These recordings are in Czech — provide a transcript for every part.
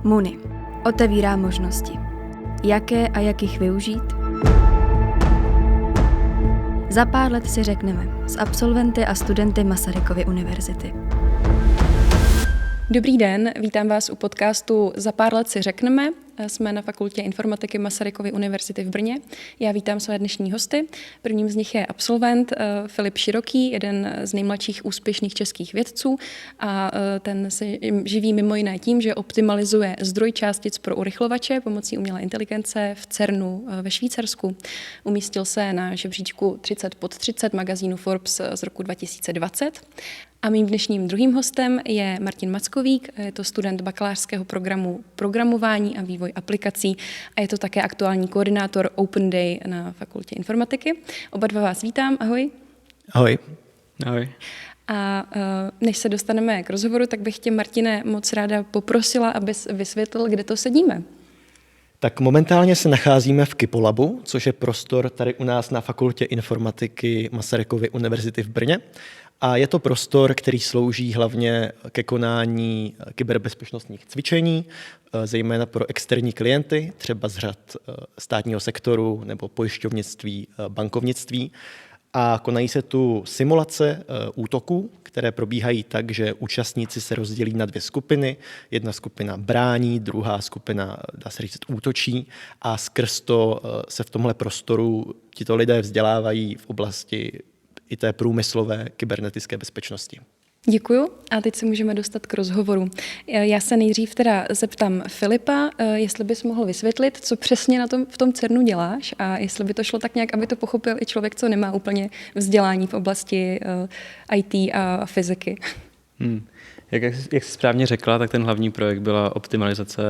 MUNI. Otevírá možnosti. Jaké a jak jich využít? Za pár let si řekneme s absolventy a studenty Masarykovy univerzity. Dobrý den, vítám vás u podcastu Za pár let si řekneme. Jsme na Fakultě informatiky Masarykovy univerzity v Brně. Já vítám své dnešní hosty. Prvním z nich je absolvent Filip Široký, jeden z nejmladších úspěšných českých vědců, a ten se živí mimo jiné tím, že optimalizuje zdroj částic pro urychlovače pomocí umělé inteligence v CERNu ve Švýcarsku. Umístil se na žebříčku 30 pod 30 magazínu Forbes z roku 2020. A mým dnešním druhým hostem je Martin Mackovík, je to student bakalářského programu Programování a vývoj aplikací a je to také aktuální koordinátor Open Day na Fakultě informatiky. Oba dva vás vítám, ahoj. Ahoj. Ahoj. A než se dostaneme k rozhovoru, tak bych tě, Martine, moc ráda poprosila, abys vysvětlil, kde to sedíme. Tak momentálně se nacházíme v Kypolabu, což je prostor tady u nás na Fakultě informatiky Masarykovy univerzity v Brně. A je to prostor, který slouží hlavně ke konání kyberbezpečnostních cvičení, zejména pro externí klienty, třeba z řad státního sektoru nebo pojišťovnictví, bankovnictví. A konají se tu simulace útoků, které probíhají tak, že účastníci se rozdělí na dvě skupiny. Jedna skupina brání, druhá skupina, dá se říct, útočí a skrz to se v tomhle prostoru tito lidé vzdělávají v oblasti i té průmyslové kybernetické bezpečnosti. Děkuju a teď se můžeme dostat k rozhovoru. Já se nejdřív teda zeptám Filipa, jestli bys mohl vysvětlit, co přesně v tom CERNu děláš a jestli by to šlo tak nějak, aby to pochopil i člověk, co nemá úplně vzdělání v oblasti IT a fyziky. Jak jsi správně řekla, tak ten hlavní projekt byla optimalizace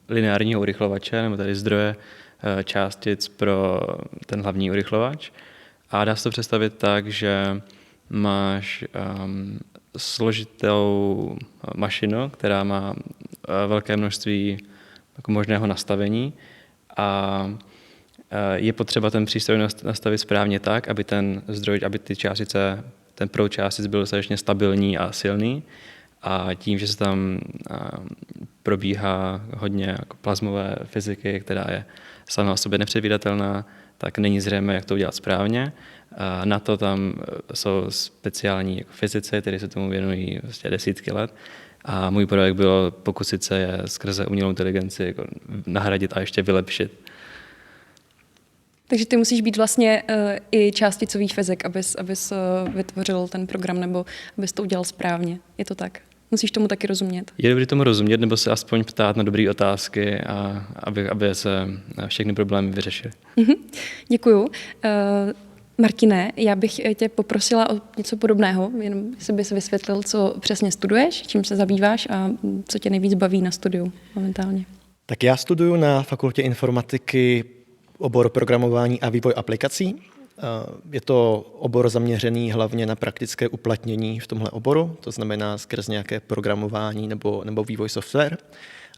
lineárního urychlovače, nebo tady zdroje částic pro ten hlavní urychlovač. A dá se to představit tak, že máš složitou mašinu, která má velké množství jako možného nastavení a je potřeba ten přístroj nastavit správně tak, aby ten zdroj, aby ty částice, ten proud částic byl dostatečně stabilní a silný. A tím, že se tam probíhá hodně jako plazmové fyziky, která je sama o sobě nepředvídatelná, tak není zřejmé, jak to udělat správně. A na to tam jsou speciální jako fyzici, kteří se tomu věnují vlastně desítky let. A můj projekt bylo pokusit se je skrze umělou inteligenci jako nahradit a ještě vylepšit. Takže ty musíš být vlastně i částicový fyzik, abys vytvořil ten program nebo abys to udělal správně. Je to tak? Musíš tomu taky rozumět. Je dobré tomu rozumět, nebo se aspoň ptát na dobré otázky, a aby se všechny problémy vyřešily. Děkuju. Martine, já bych tě poprosila o něco podobného, jenom jestli bys vysvětlil, co přesně studuješ, čím se zabýváš a co tě nejvíc baví na studiu momentálně. Tak já studuju na Fakultě informatiky obor programování a vývoj aplikací. Je to obor zaměřený hlavně na praktické uplatnění v tomhle oboru, to znamená skrz nějaké programování nebo vývoj software.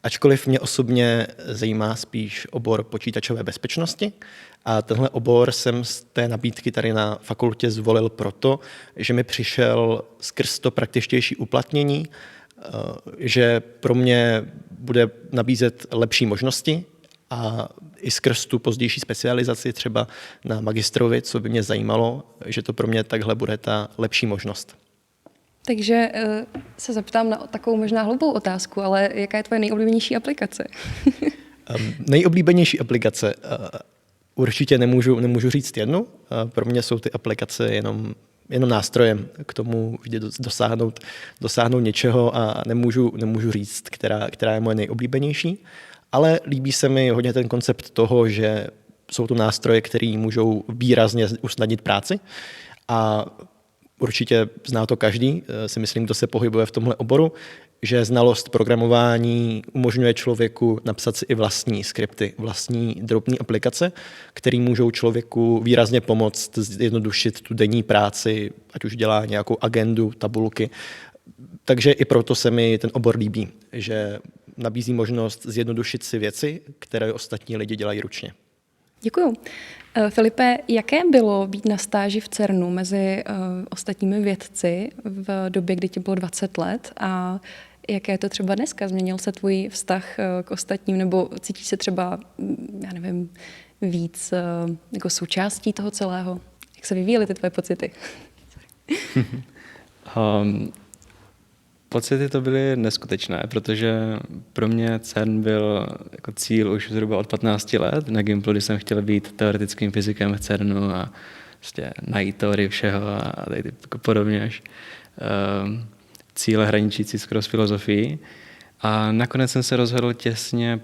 Ačkoliv mě osobně zajímá spíš obor počítačové bezpečnosti a tenhle obor jsem z té nabídky tady na fakultě zvolil proto, že mi přišel skrz to praktičtější uplatnění, že pro mě bude nabízet lepší možnosti a i skrz tu pozdější specializaci třeba na magistrovi, co by mě zajímalo, že to pro mě takhle bude ta lepší možnost. Takže se zeptám na takovou možná hloupou otázku, ale jaká je tvoje nejoblíbenější aplikace? Nejoblíbenější aplikace určitě nemůžu říct jednu. Pro mě jsou ty aplikace jenom nástrojem k tomu vždy dosáhnout něčeho a nemůžu říct, která je moje nejoblíbenější. Ale líbí se mi hodně ten koncept toho, že jsou to nástroje, které můžou výrazně usnadnit práci a určitě zná to každý, si myslím, kdo se pohybuje v tomhle oboru, že znalost programování umožňuje člověku napsat si i vlastní skripty, vlastní drobné aplikace, které můžou člověku výrazně pomoct zjednodušit tu denní práci, ať už dělá nějakou agendu, tabulky. Takže i proto se mi ten obor líbí, že nabízí možnost zjednodušit si věci, které ostatní lidi dělají ručně. Děkuju. Filipe, jaké bylo být na stáži v CERNu mezi ostatními vědci v době, kdy ti bylo 20 let a jaké je to třeba dneska? Změnil se tvůj vztah k ostatním, nebo cítíš se třeba, já nevím, víc jako součástí toho celého? Jak se vyvíjely ty tvoje pocity? Pocity to byly neskutečné, protože pro mě CERN byl jako cíl už zhruba od 15 let. Na Gimplu, kdy jsem chtěl být teoretickým fyzikem v CERNu a prostě najít teorii všeho a tady jako podobně až cíle hraničící skoro s filozofií. A nakonec jsem se rozhodl těsně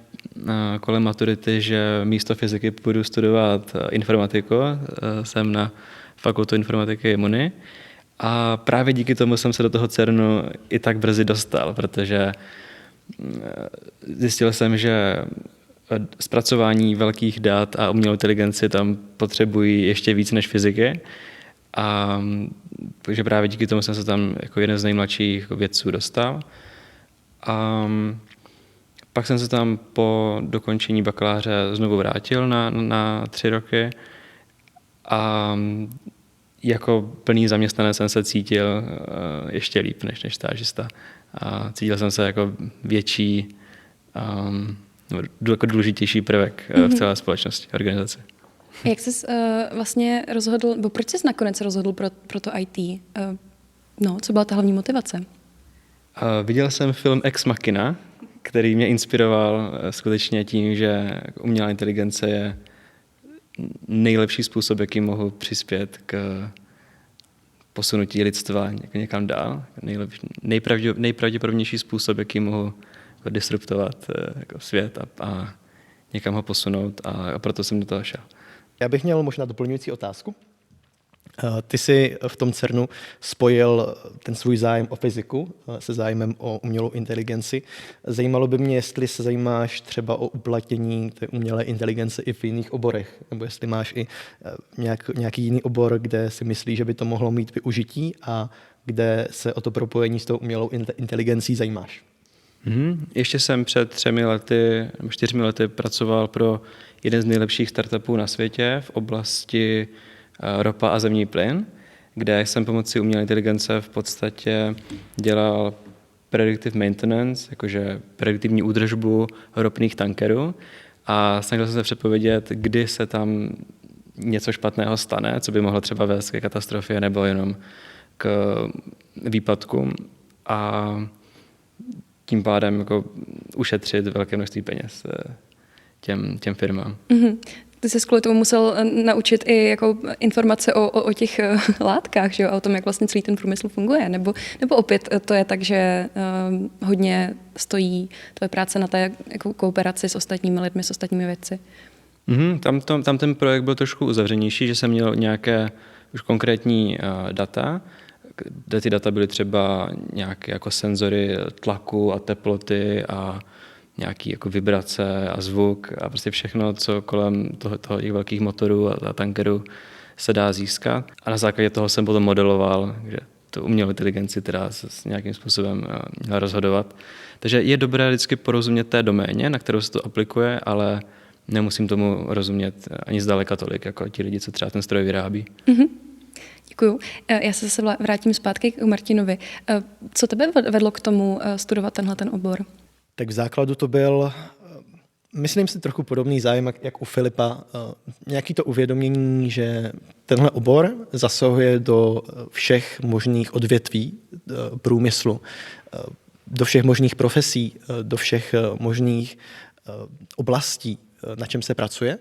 kolem maturity, že místo fyziky půjdu studovat informatiku. Jsem na fakultu informatiky MUNI. A právě díky tomu jsem se do toho CERNu i tak brzy dostal, protože zjistil jsem, že zpracování velkých dat a umělou inteligenci tam potřebují ještě víc než fyziky. A takže právě díky tomu jsem se tam jako jeden z nejmladších vědců dostal. A pak jsem se tam po dokončení bakaláře znovu vrátil na 3 roky a jako plný zaměstnanec jsem se cítil ještě líp než stážista. A cítil jsem se jako větší, jako důležitější prvek v celé společnosti, organizaci. Jak jsi vlastně rozhodl, nebo proč jsi nakonec rozhodl pro to IT? Co byla ta hlavní motivace? Viděl jsem film Ex Machina, který mě inspiroval skutečně tím, že umělá inteligence je nejlepší způsob, jaký mohu přispět k posunutí lidstva někam dál. Nejpravděpodobnější způsob, jaký mohu disruptovat jako svět a někam ho posunout a proto jsem do toho šel. Já bych měl možná doplňující otázku. Ty jsi v tom CERNu spojil ten svůj zájem o fyziku se zájmem o umělou inteligenci. Zajímalo by mě, jestli se zajímáš třeba o uplatnění té umělé inteligence i v jiných oborech, nebo jestli máš i nějaký jiný obor, kde si myslíš, že by to mohlo mít využití a kde se o to propojení s tou umělou inteligencí zajímáš. Ještě jsem před 4 lety pracoval pro jeden z nejlepších startupů na světě v oblasti ropa a zemní plyn, kde jsem pomocí umělé inteligence v podstatě dělal predictive maintenance, jakože prediktivní údržbu ropných tankerů a snažil jsem se předpovědět, kdy se tam něco špatného stane, co by mohlo třeba vést ke katastrofě nebo jenom k výpadku a tím pádem jako ušetřit velké množství peněz těm firmám. Mm-hmm. Ty jsi kvůli tomu musel naučit i jako informace o těch látkách, že jo? A o tom, jak vlastně celý ten průmysl funguje. Nebo opět to je tak, že hodně stojí tvoje práce na té jako kooperaci s ostatními lidmi, s ostatními vědci. Tam ten projekt byl trošku uzavřenější, že jsem měl nějaké už konkrétní data, kde ty data byly třeba nějaké jako senzory tlaku a teploty a nějaký jako vibrace a zvuk a prostě všechno, co kolem toho těch velkých motorů a tankerů se dá získat. A na základě toho jsem potom modeloval, že tu umělou inteligenci teda s nějakým způsobem měla rozhodovat. Takže je dobré vždycky porozumět té doméně, na kterou se to aplikuje, ale nemusím tomu rozumět ani zdaleka tolik, jako ti lidi, co třeba ten stroj vyrábí. Mm-hmm. Děkuju. Já se zase vrátím zpátky k Martinovi. Co tebe vedlo k tomu studovat tenhle obor? Tak v základu to byl, myslím si, trochu podobný zájem, jak u Filipa. Nějaký to uvědomění, že tenhle obor zasahuje do všech možných odvětví průmyslu, do všech možných profesí, do všech možných oblastí, na čem se pracuje.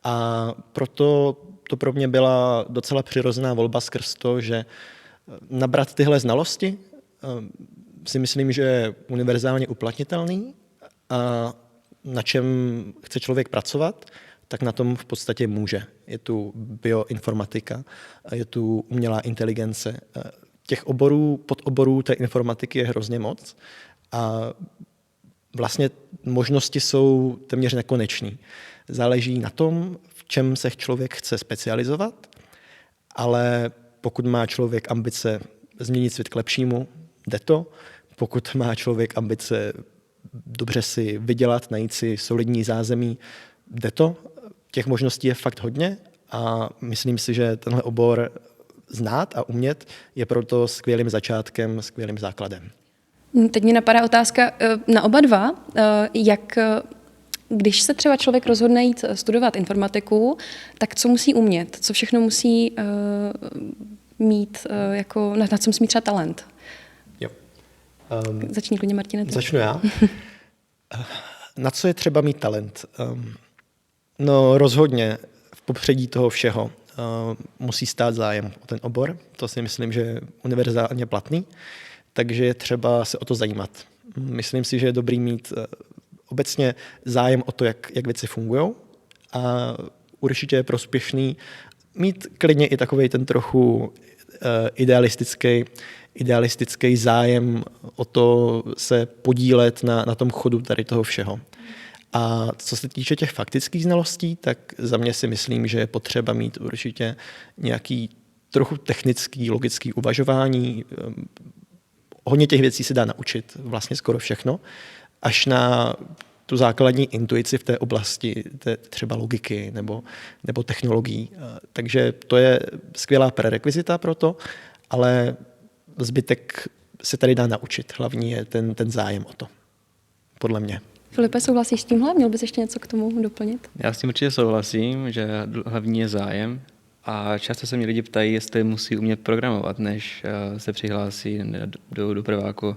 A proto to pro mě byla docela přirozená volba skrz to, že nabrat tyhle znalosti si myslím, že je univerzálně uplatnitelný a na čem chce člověk pracovat, tak na tom v podstatě může. Je tu bioinformatika, je tu umělá inteligence. Těch oborů, podoborů té informatiky je hrozně moc a vlastně možnosti jsou téměř nekonečný. Záleží na tom, v čem se člověk chce specializovat, ale pokud má člověk ambice změnit svět k lepšímu, jde to. Pokud má člověk ambice dobře si vydělat, najít si solidní zázemí, jde to. Těch možností je fakt hodně a myslím si, že tenhle obor znát a umět je proto skvělým začátkem, skvělým základem. Teď mě napadá otázka na oba dva, jak když se třeba člověk rozhodne jít studovat informatiku, tak co musí umět? Co všechno musí mít, jako, na co musí mít třeba talent? Jo. Začni klidně, Martine. Začnu já. Na co je třeba mít talent? No rozhodně v popředí toho všeho musí stát zájem o ten obor. To si myslím, že je univerzálně platný, takže je třeba se o to zajímat. Myslím si, že je dobrý mít obecně zájem o to, jak věci fungují, a určitě je prospěšný mít klidně i takovej ten trochu idealistický zájem o to se podílet na tom chodu tady toho všeho. A co se týče těch faktických znalostí, tak za mě si myslím, že je potřeba mít určitě nějaký trochu technický, logický uvažování. Hodně těch věcí se dá naučit, vlastně skoro všechno, až na tu základní intuici v té oblasti třeba logiky nebo technologií. Takže to je skvělá prerekvizita pro to, ale zbytek se tady dá naučit. Hlavní je ten zájem o to, podle mě. Filipe, souhlasíš s tímhle? Měl bys ještě něco k tomu doplnit? Já s tím určitě souhlasím, že hlavní je zájem. A často se mě lidi ptají, jestli musí umět programovat, než se přihlásí do prváku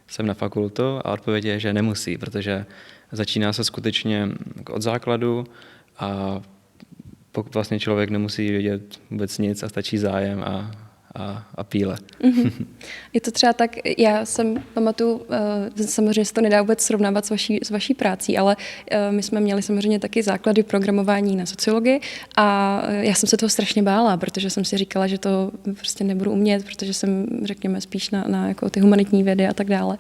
sem na fakultu, a odpověď je, že nemusí, protože začíná se skutečně od základu a pokud vlastně člověk nemusí vědět vůbec nic a stačí zájem a píle. Mm-hmm. Je to třeba tak, já jsem pamatuju, samozřejmě se to nedá vůbec srovnávat s vaší prací, ale my jsme měli samozřejmě taky základy programování na sociologii a já jsem se toho strašně bála, protože jsem si říkala, že to prostě nebudu umět, protože jsem, řekněme, spíš na jako ty humanitní vědy a tak dále.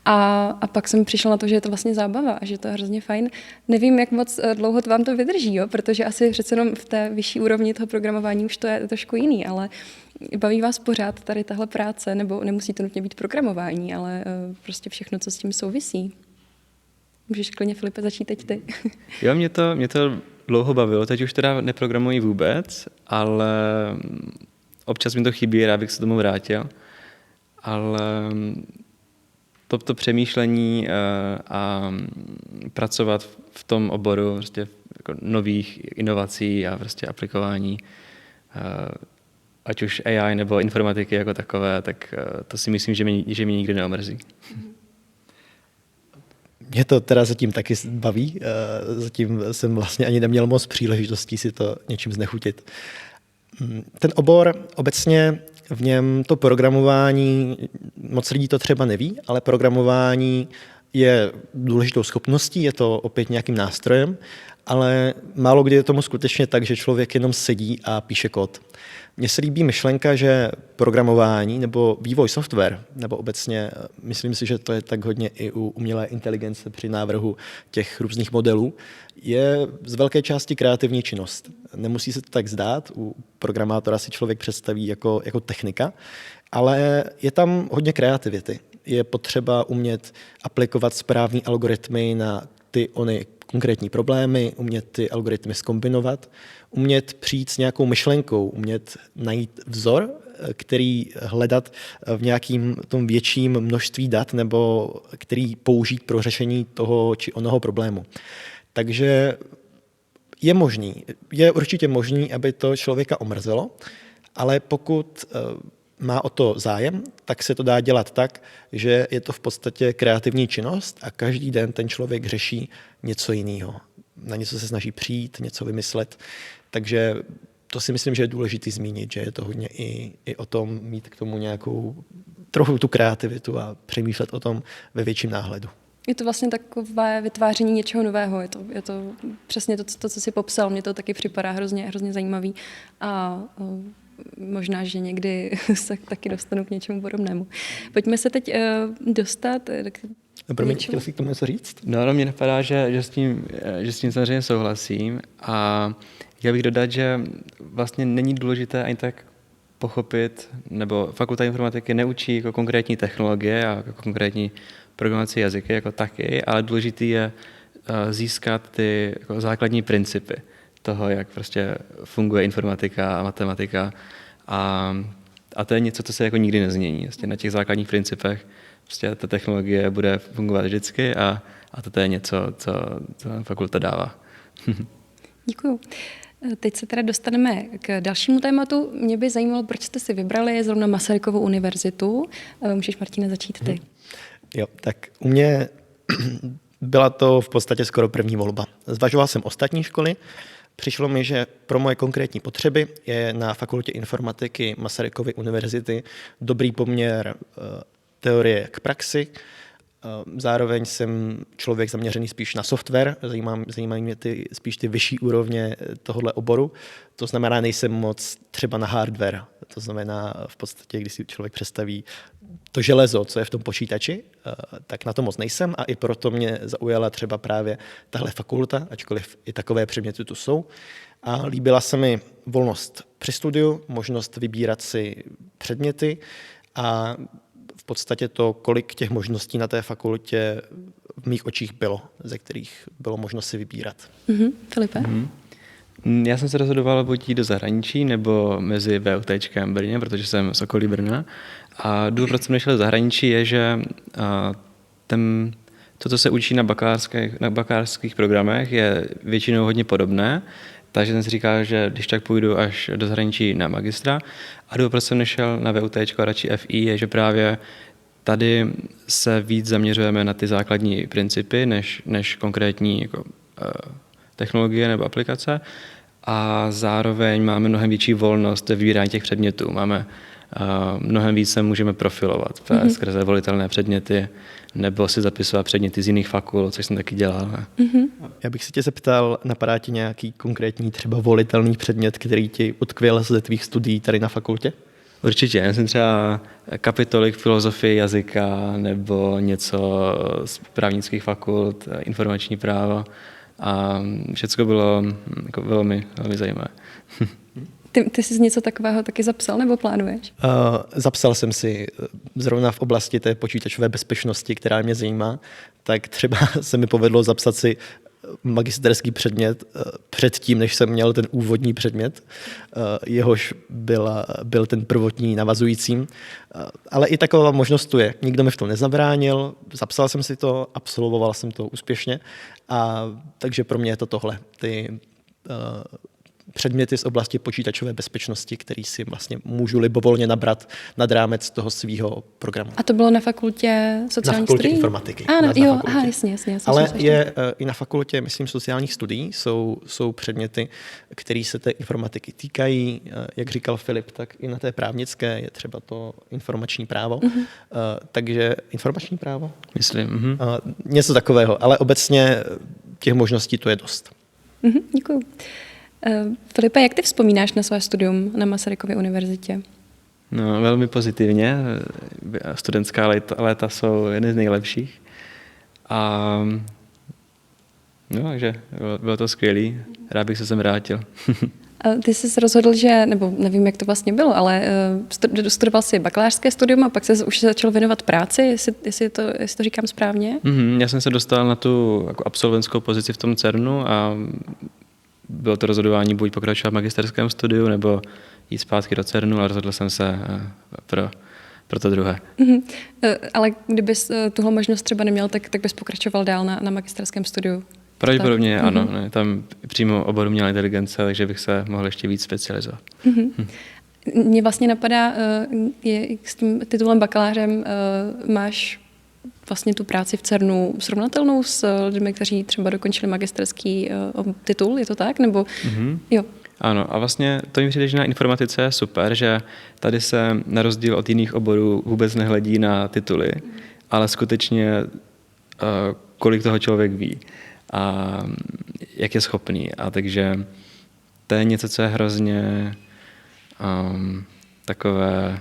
A pak jsem přišla na to, že je to vlastně zábava a že to je hrozně fajn. Nevím, jak moc dlouho to vám to vydrží, jo? Protože asi přece jenom v té vyšší úrovni toho programování už to je trošku jiný, ale baví vás pořád tady tahle práce, nebo nemusí to nutně být programování, ale prostě všechno, co s tím souvisí. Můžeš klidně, Filipe, začít teď ty. Jo, mě to dlouho bavilo, teď už teda neprogramuji vůbec, ale občas mi to chybí, rád bych se tomu vrátil. Ale to přemýšlení a pracovat v tom oboru prostě jako nových inovací a prostě aplikování ať už AI nebo informatiky jako takové, tak to si myslím, že mě nikdy neomrzí. Mě to teda zatím taky baví. Zatím jsem vlastně ani neměl moc příležitostí si to něčím znechutit. Ten obor obecně, v něm to programování, moc lidí to třeba neví, ale programování je důležitou schopností, je to opět nějakým nástrojem, ale málo kdy je tomu skutečně tak, že člověk jenom sedí a píše kód. Mně se líbí myšlenka, že programování nebo vývoj software, nebo obecně myslím si, že to je tak hodně i u umělé inteligence při návrhu těch různých modelů, je z velké části kreativní činnost. Nemusí se to tak zdát, u programátora si člověk představí jako technika, ale je tam hodně kreativity. Je potřeba umět aplikovat správný algoritmy na ty ony konkrétní problémy, umět ty algoritmy zkombinovat, umět přijít s nějakou myšlenkou, umět najít vzor, který hledat v nějakým tom větším množství dat nebo který použít pro řešení toho či onoho problému. Takže je určitě možný, aby to člověka omrzelo, ale pokud má o to zájem, tak se to dá dělat tak, že je to v podstatě kreativní činnost a každý den ten člověk řeší něco jiného. Na něco se snaží přijít, něco vymyslet. Takže to si myslím, že je důležité zmínit, že je to hodně i o tom mít k tomu nějakou trochu tu kreativitu a přemýšlet o tom ve větším náhledu. Je to vlastně takové vytváření něčeho nového. Je to přesně to, co jsi popsal. Mně to taky připadá hrozně zajímavý a možná, že někdy se taky dostanu k něčemu podobnému. Pojďme se teď dostat... Promiň, chtěl jsi k tomu něco říct? No, mě napadá, že s tím samozřejmě souhlasím a chtěl bych dodat, že vlastně není důležité ani tak pochopit, nebo fakulta informatiky neučí jako konkrétní technologie a jako konkrétní programovací jazyky jako taky, ale důležitý je získat ty jako základní principy toho, jak prostě funguje informatika a matematika a to je něco, co se jako nikdy nezmění. Vlastně na těch základních principech prostě ta technologie bude fungovat vždycky a to je něco, co fakulta dává. Děkuju. Teď se teda dostaneme k dalšímu tématu. Mě by zajímalo, proč jste si vybrali zrovna Masarykovu univerzitu. Můžeš, Martine, začít ty. Jo, tak u mě byla to v podstatě skoro první volba. Zvažoval jsem ostatní školy, přišlo mi, že pro moje konkrétní potřeby je na fakultě informatiky Masarykovy univerzity dobrý poměr teorie k praxi. Zároveň jsem člověk zaměřený spíš na software, zajímají mě spíš ty vyšší úrovně tohohle oboru. To znamená, nejsem moc třeba na hardware. To znamená v podstatě, když si člověk představí to železo, co je v tom počítači, tak na to moc nejsem a i proto mě zaujala třeba právě tahle fakulta, ačkoliv i takové předměty tu jsou. A líbila se mi volnost při studiu, možnost vybírat si předměty a v podstatě to, kolik těch možností na té fakultě v mých očích bylo, ze kterých bylo možno si vybírat. Filipe? Já jsem se rozhodoval buď jít do zahraničí nebo mezi VUTčkem a Brně, protože jsem z okolí Brna. A důvod, proč jsem nešel do zahraničí, je, že to, co se učí na bakalářských programech, je většinou hodně podobné. Takže jsem si říkal, že když tak půjdu až do zahraničí na magistra. A důvod, proč jsem nešel na VUTčko a radši FI, je, že právě tady se víc zaměřujeme na ty základní principy, než konkrétní jako, technologie nebo aplikace. A zároveň máme mnohem větší volnost ve vybírání těch předmětů. Máme mnohem víc se můžeme profilovat skrze volitelné předměty nebo si zapisovat předměty z jiných fakult, což jsem taky dělal. Já bych se tě zeptal, napadá ti nějaký konkrétní třeba volitelný předmět, který ti utkvěl ze tvých studií tady na fakultě? Určitě. Já jsem třeba kapitolik filozofie jazyka nebo něco z právnických fakult, informační právo a všechno bylo jako velmi zajímavé. Ty jsi něco takového taky zapsal nebo plánuješ? Zapsal jsem si zrovna v oblasti té počítačové bezpečnosti, která mě zajímá, tak třeba se mi povedlo zapsat si magisterský předmět předtím, než jsem měl ten úvodní předmět, jehož byl ten prvotní navazujícím. Ale i taková možnost tu je. Nikdo mi v tom nezabránil, zapsal jsem si to, absolvoval jsem to úspěšně a takže pro mě je to tohle. Ty předměty z oblasti počítačové bezpečnosti, který si vlastně můžu libovolně nabrat nad rámec toho svého programu. A to bylo na fakultě sociálních studií? Na fakultě informatiky. Jasně. Ale je i na fakultě, myslím, sociálních studií jsou předměty, které se té informatiky týkají. Jak říkal Filip, tak i na té právnické je třeba to informační právo. Takže informační právo? Myslím. Něco takového, ale obecně těch možností tu je dost. Děkuju. Filipe, jak ty vzpomínáš na své studium na Masarykově univerzitě? No, velmi pozitivně. Studentská léta jsou jedny z nejlepších. A no, takže bylo to skvělý. Rád bych se sem vrátil. A ty jsi se rozhodl, že, nebo nevím, jak to vlastně bylo, ale studoval jsi bakalářské studium a pak se už začal věnovat práci, jestli to říkám správně? Já jsem se dostal na tu jako absolventskou pozici v tom CERNu a bylo to rozhodování buď pokračovat v magisterském studiu, nebo jít zpátky do CERNu, ale rozhodl jsem se pro to druhé. Ale kdybys tuhle možnost třeba neměl, tak bys pokračoval dál na magisterském studiu? Pravděpodobně ano. Ne, tam přímo oboru umělé inteligence, takže bych se mohl ještě víc specializovat. Mně vlastně napadá, s tím titulem bakalářem máš vlastně tu práci v CERNu srovnatelnou s lidmi, kteří třeba dokončili magisterský titul, je to tak? Nebo jo. Ano, a vlastně to mi přijde, že na informatice je super, že tady se na rozdíl od jiných oborů vůbec nehledí na tituly, ale skutečně kolik toho člověk ví a jak je schopný. A takže to je něco, co je hrozně takové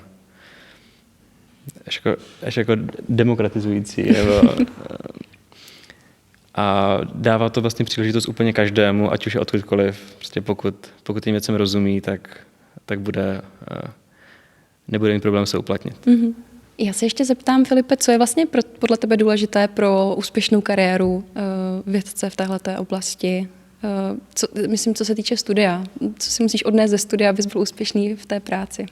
až jako demokratizující. A dává to vlastně příležitost úplně každému, ať už je odkudkoliv. Prostě pokud tím věcem rozumí, tak nebude mít problém se uplatnit. Já se ještě zeptám, Filipe, co je vlastně podle tebe důležité pro úspěšnou kariéru vědce v téhleté oblasti? Myslím, co se týče studia. Co si musíš odnést ze studia, abys byl úspěšný v té práci?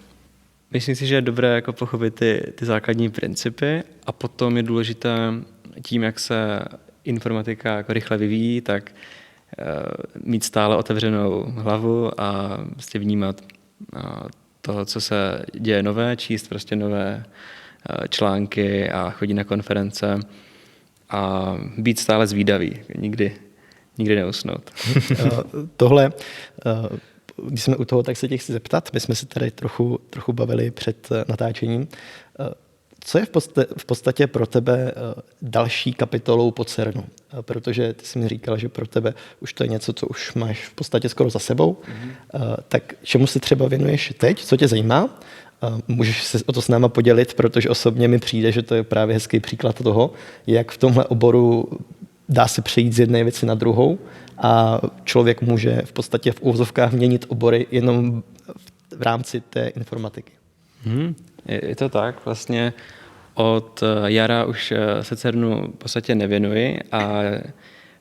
Myslím si, že je dobré jako pochopit ty základní principy a potom je důležité tím, jak se informatika jako rychle vyvíjí, tak mít stále otevřenou hlavu a prostě vnímat to, co se děje nové, číst prostě nové články a chodit na konference a být stále zvídavý, nikdy neusnout. Tohle, když jsme u toho, tak se tě chci zeptat. My jsme se tady trochu bavili před natáčením. Co je v podstatě pro tebe další kapitolou po CERNu? Protože ty jsi mi říkal, že pro tebe už to je něco, co už máš v podstatě skoro za sebou. Tak čemu se třeba věnuješ teď? Co tě zajímá? Můžeš se o to s náma podělit, protože osobně mi přijde, že to je právě hezký příklad toho, jak v tomhle oboru dá se přejít z jedné věci na druhou a člověk může v podstatě v úvozovkách měnit obory jenom v rámci té informatiky. Je to tak, vlastně od jara už se CERNu v podstatě nevěnuji a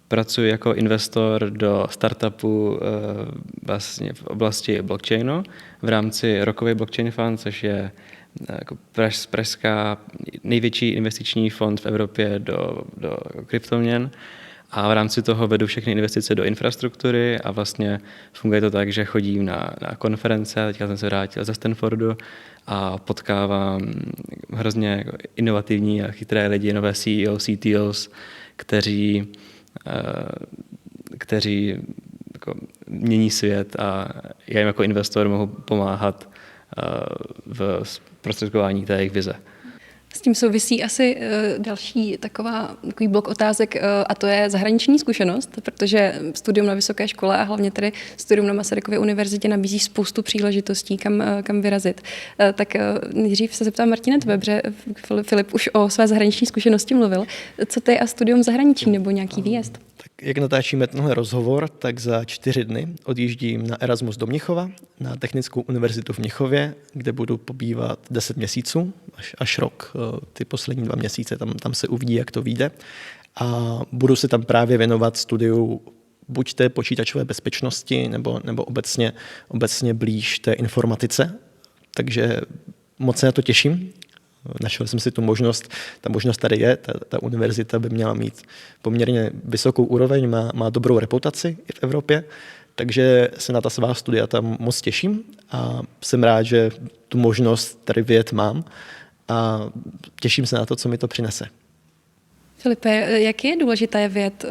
pracuji jako investor do startupu vlastně v oblasti blockchainu v rámci Rockovey Blockchain Fund, což je jako pražská největší investiční fond v Evropě do kryptoměn. A v rámci toho vedu všechny investice do infrastruktury a vlastně funguje to tak, že chodím na konference, teďka jsem se vrátil ze Stanfordu a potkávám hrozně jako inovativní a chytré lidi, nové CEO, CTOs, kteří jako mění svět a já jim jako investor mohu pomáhat v zprostředkování té jejich vize. S tím souvisí asi další takový blok otázek a to je zahraniční zkušenost, protože studium na vysoké škole a hlavně tedy studium na Masarykově univerzitě nabízí spoustu příležitostí, kam vyrazit. Tak nejdřív se zeptám Martina tebe, protože Filip už o své zahraniční zkušenosti mluvil. Co ty a studium v zahraničí nebo nějaký výjezd? Tak jak natáčíme tenhle rozhovor, tak za 4 dny odjíždím na Erasmus do Mnichova, na Technickou univerzitu v Mnichově, kde budu pobývat 10 měsíců, až rok. Ty poslední 2 měsíce tam se uvidí, jak to vyjde. A budu se tam právě věnovat studiu buď té počítačové bezpečnosti, nebo obecně blíž té informatice. Takže moc se na to těším. Našel jsem si tu možnost, ta možnost tady je, ta univerzita by měla mít poměrně vysokou úroveň, má dobrou reputaci i v Evropě, takže se na ta svá studia tam moc těším a jsem rád, že tu možnost tady vyjet mám a těším se na to, co mi to přinese. Filipe, jak je důležité vyjet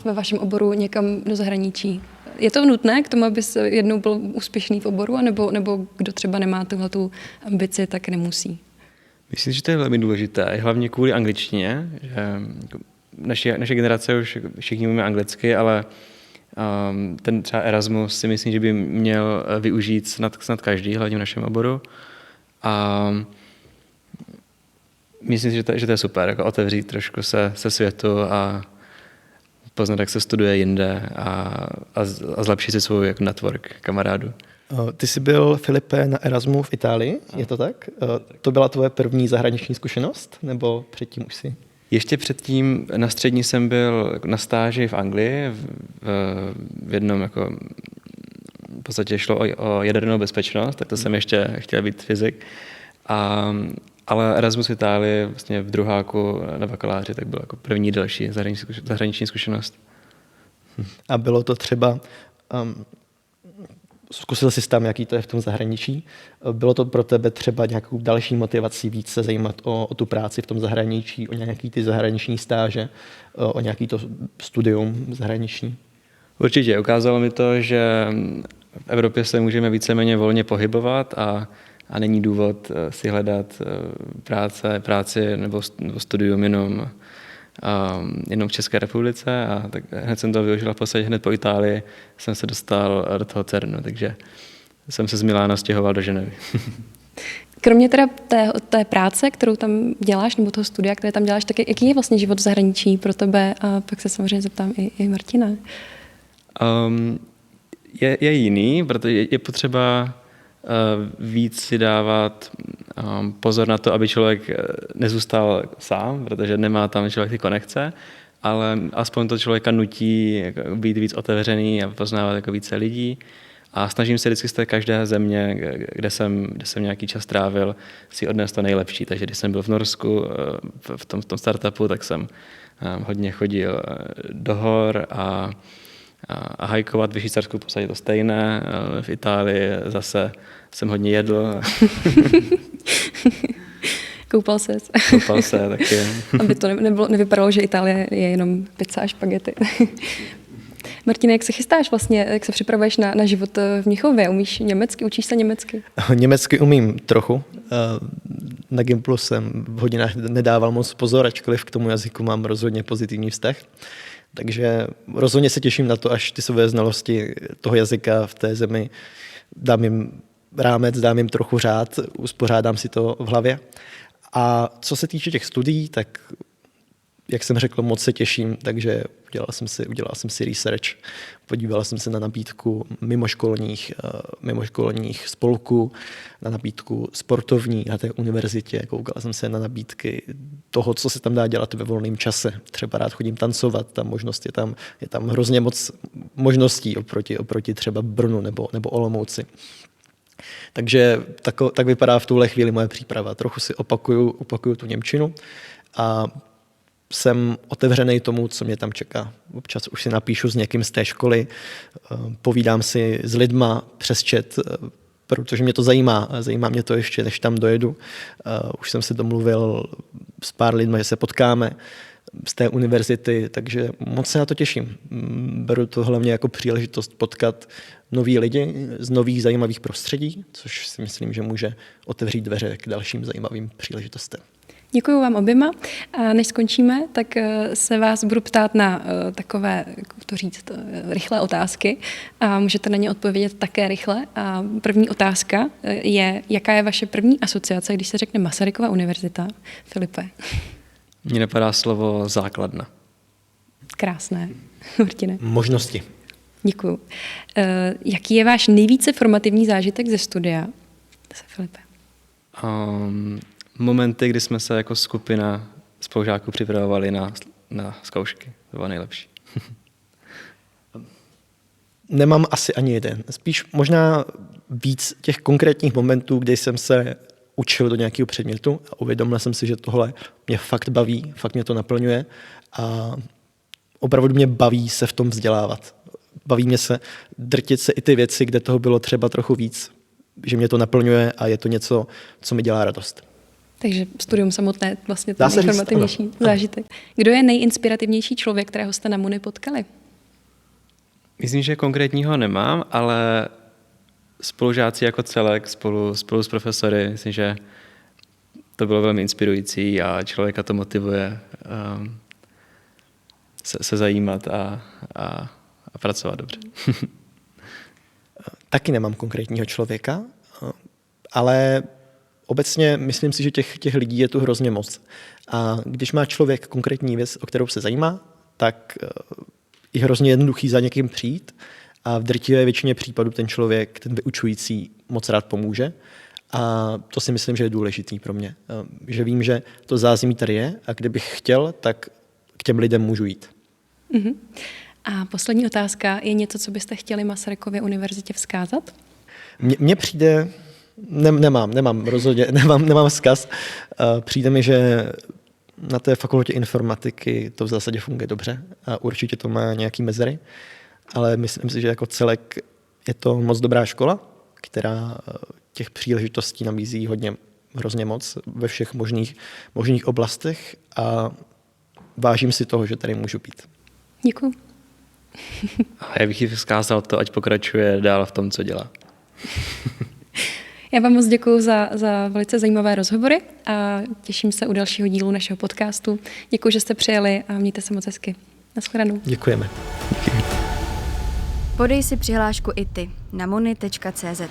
ve vašem oboru někam do zahraničí? Je to nutné k tomu, aby jednou byl úspěšný v oboru, nebo kdo třeba nemá tuhletu ambici, tak nemusí? Myslím, že to je velmi důležité, hlavně kvůli angličtině, že naše generace už všichni umíme anglicky, ale ten třeba Erasmus si myslím, že by měl využít snad každý, hlavně v našem oboru. A myslím, že to je super, jako otevřít trošku se světu a poznat, jak se studuje jinde a zlepšit si svůj jako network kamarádů. Ty jsi byl, Filipe, na Erasmu v Itálii, je to tak? To byla tvoje první zahraniční zkušenost, nebo předtím už si? Ještě předtím na střední jsem byl na stáži v Anglii, v jednom jako v podstatě šlo o jadernou bezpečnost, tak to jsem ještě chtěl být fyzik. Ale Erasmus v Itálii vlastně v druháku na bakaláři, tak byl jako první další zahraniční zkušenost. A bylo to třeba, zkusil jsi tam, jaký to je v tom zahraničí, bylo to pro tebe třeba nějakou další motivací víc se zajímat o tu práci v tom zahraničí, o nějaký ty zahraniční stáže, o nějaký to studium zahraniční? Určitě, ukázalo mi to, že v Evropě se můžeme víceméně volně pohybovat a není důvod si hledat práci nebo studium jenom v České republice a tak hned jsem to využil, v podstatě hned po Itálii jsem se dostal do toho CERNu, takže jsem se z Milána stěhoval do Ženevy. Kromě teda té práce, kterou tam děláš, nebo toho studia, které tam děláš, tak jaký je vlastně život v zahraničí pro tebe? A pak se samozřejmě zeptám i Martina. Je jiný, protože je potřeba víc si dávat pozor na to, aby člověk nezůstal sám, protože nemá tam člověk ty konekce, ale aspoň to člověka nutí být víc otevřený a poznávat jako více lidí A snažím se vždycky z té každé země, kde jsem nějaký čas trávil, si odnést to nejlepší. Takže když jsem byl v Norsku v tom startupu, tak jsem hodně chodil do hor a hajkovat. V Švýcarsku v podstatě to stejné. V Itálii zase jsem hodně jedl. Koupal se, taky. Aby to nevypadalo, že Itálie je jenom pizza a špagety. Martine, jak se chystáš vlastně, jak se připravuješ na život v Mnichově? Umíš německy, učíš se německy? Německy umím trochu. Na Gimplu jsem v hodinách nedával moc pozor, ačkoliv k tomu jazyku mám rozhodně pozitivní vztah. Takže rozhodně se těším na to, až ty své znalosti toho jazyka v té zemi dám jim rámec, dám jim trochu řád, uspořádám si to v hlavě. A co se týče těch studií, tak jak jsem řekl, moc se těším, takže udělal jsem si research, podíval jsem se na nabídku mimoškolních spolků, na nabídku sportovní na té univerzitě, koukal jsem se na nabídky toho, co se tam dá dělat ve volném čase. Třeba rád chodím tancovat, ta možnost je tam hrozně moc možností oproti třeba Brnu nebo Olomouci. Takže tak vypadá v tuhle chvíli moje příprava. Trochu si opakuju tu němčinu a jsem otevřený tomu, co mě tam čeká. Občas už si napíšu s někým z té školy, povídám si s lidma přes chat, protože mě to zajímá. Zajímá mě to ještě, než tam dojedu. Už jsem se domluvil s pár lidmi, že se potkáme z té univerzity, takže moc se na to těším. Beru to hlavně jako příležitost potkat nový lidi z nových zajímavých prostředí, což si myslím, že může otevřít dveře k dalším zajímavým příležitostem. Děkuji vám oběma. A než skončíme, tak se vás budu ptát na takové, jak to říct, rychlé otázky a můžete na ně odpovědět také rychle. A první otázka je, jaká je vaše první asociace, když se řekne Masarykova univerzita? Filipe. Mně napadá slovo základna. Krásné. Martine. Možnosti. Děkuji. Jaký je váš nejvíce formativní zážitek ze studia? Filipe. Momenty, kdy jsme se jako skupina spolužáků připravovali na zkoušky. To bylo nejlepší. Nemám asi ani jeden. Spíš možná víc těch konkrétních momentů, kdy jsem se učil do nějakého předmětu a uvědomil jsem si, že tohle mě fakt baví, fakt mě to naplňuje a opravdu mě baví se v tom vzdělávat. Baví mě se drtit se i ty věci, kde toho bylo třeba trochu víc, že mě to naplňuje a je to něco, co mi dělá radost. Takže studium samotné vlastně ten nejformativnější zážitek. Kdo je nejinspirativnější člověk, kterého jste na Muni potkali? Myslím, že konkrétního nemám, ale spolužáci jako celek spolu s profesory, myslím, že to bylo velmi inspirující a člověka to motivuje se zajímat a pracovat dobře. Taky nemám konkrétního člověka, ale obecně myslím si, že těch lidí je tu hrozně moc. A když má člověk konkrétní věc, o kterou se zajímá, tak je hrozně jednoduchý za někým přijít a v drtivé většině případů ten člověk, ten vyučující, moc rád pomůže. A to si myslím, že je důležitý pro mě. Že vím, že to zázemí tady je a kdybych chtěl, tak k těm lidem můžu jít. Uh-huh. A poslední otázka. Je něco, co byste chtěli Masarykově univerzitě vzkázat? Mně přijde, nemám rozhodně, nemám vzkaz. Přijde mi, že na té fakultě informatiky to v zásadě funguje dobře a určitě to má nějaký mezery, ale myslím si, že jako celek je to moc dobrá škola, která těch příležitostí nabízí hrozně moc ve všech možných oblastech a vážím si toho, že tady můžu být. Děkuji. A já bych jí vzkázal to, ať pokračuje dál v tom, co dělá. Já vám moc děkuji za velice zajímavé rozhovory a těším se u dalšího dílu našeho podcastu. Děkuji, že jste přijeli a mějte se moc hezky. Nashledanou. Děkujeme. Podej si přihlášku i ty na moni.cz.